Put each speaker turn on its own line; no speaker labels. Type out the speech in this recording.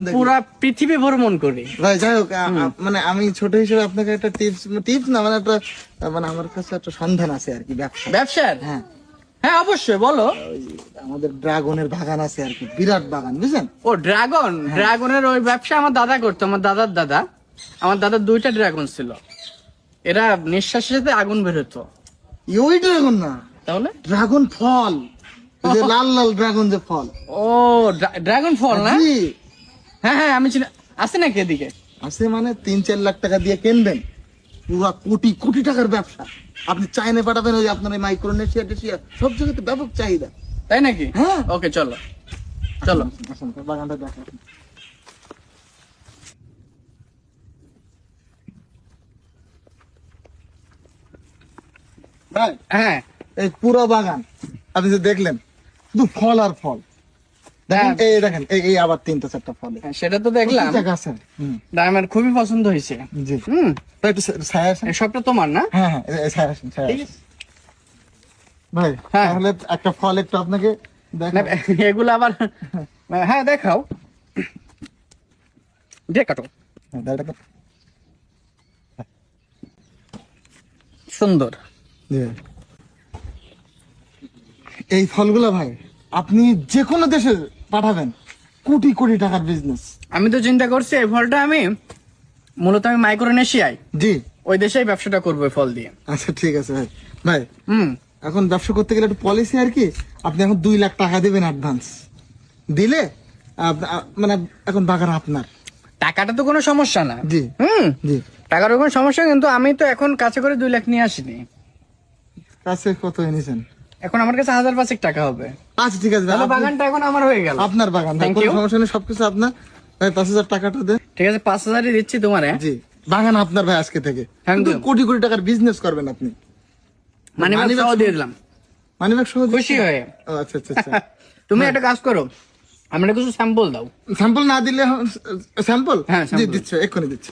পুরা পৃথিবী ভ্রমণ করি
ভাই যাই হোক মানে আমি ছোট হিসেবে আপনাকে একটা টিপস না মানে একটা মানে আমার কাছে একটা সন্ধান আছে আর কি
ব্যবসার।
হ্যাঁ
হ্যাঁ অবশ্যই বলো।
ওই আমাদের ড্রাগনের বাগান আছে আর কি, বিরাট বাগান বুঝছেন।
ও ড্রাগনের ওই ব্যবসা আমার দাদা করতো, আমার দাদার দাদা। আমার দাদার 2টা ড্রাগন ছিল, এরা নিঃশ্বাসের সাথে আগুন বেরোতো।
ওই ড্রাগন না,
তাহলে
ড্রাগন ফল, ওই যে লাল লাল ড্রাগন যে ফল।
ও ড্রাগন ফল না?
জি
হ্যাঁ হ্যাঁ আমি চিনি। আছে নাকি এদিকে?
আছে, মানে 3-4 লাখ টাকা দিয়ে কিনবেন, পুরা কোটি কোটি টাকার ব্যবসা। আপনি চাইনা পাঠাবেন, ওই আপনার মাইক্রোনেশিয়া টেশিয়া সব জায়গাতে ব্যাপক চাহিদা।
তাই নাকি?
হ্যাঁ
ওকে চলো চলো।
আসুন বাগানটা দেখেন ভাই।
হ্যাঁ
এই পুরো বাগান আপনি যে দেখলেন শুধু ফল আর ফল। দেখেন এই দেখেন এই আবার 3-4টা ফল,
হ্যাঁ, সেটা তো দেখলাম। আমার খুবই পছন্দ হয়েছে।
জি
হুম,
তো একটু ছায়া আসেন।
এই সবটা তোমার না?
হ্যাঁ হ্যাঁ ছায়া আসেন, ছায়া
ঠিক
আসেন।
আছে।
ভাই
হ্যাঁ।
তাহলে একটা ফল একটু আপনাকে
না,
দেখাই।
এগুলো আবার হ্যাঁ দেখাও, দিয়ে কাটো।
হ্যাঁ, দাঁড়াটা তো।
সুন্দর।
জি। এই ফলগুলা ভাই আপনি যে কোনো দেশে পাঠাবেন, কোটি কোটি টাকার বিজনেস।
আমি তো চিন্তা করছি এই ফলটা আমি মূলত আমি মাইক্রোনেশিয়ায়
জি
ওই দেশেই ব্যবসাটা করবো এই ফল দিয়ে।
আচ্ছা ঠিক আছে ভাই। ভাই
হুম,
এখন ব্যবসা করতে গেলে একটা পলিসি আর কি, আপনি এখন 2 লাখ টাকা দিবেন অ্যাডভান্স, দিলে মানে এখন বাগান আপনার।
টাকাটা তো কোনো সমস্যা না।
জি
হুম,
জি।
টাকার কোনো সমস্যা, কিন্তু আমি তো এখন কাছে করে 2 লাখ নিয়ে আসিনি।
কাছে কত এনেছেন?
এখন আমার কাছে 1000-5 টাকা হবে।
আচ্ছা ঠিক আছে ভাই,
তাহলে বাগানটা এখন আমার হয়ে গেল।
আপনার বাগান ভাই,
Thank
কোনো
you.
সমস্যা নেই, সবকিছু আপনার। ভাই 5,000 টাকাটা দেন।
ঠিক আছে, 5000ই দিচ্ছি তোমার।
জি বাগান আপনার ভাই আজকে থেকে।
Thank
কিন্তু
you.
কোটি কোটি টাকার বিজনেস করবেন আপনি।
মানে
Money bag
দিয়ে দিলাম
মানিব্যাগ সহ দিচ্ছেন?
খুশি হয়ে।
ও, আচ্ছা আচ্ছা আচ্ছা।
তুমি একটা কাজ করো, আমরা কিছু স্যাম্পল দাও।
স্যাম্পল না দিলে স্যাম্পল?
হ্যাঁ,
জি
sample।
দিচ্ছে, এক্ষুনি দিচ্ছে।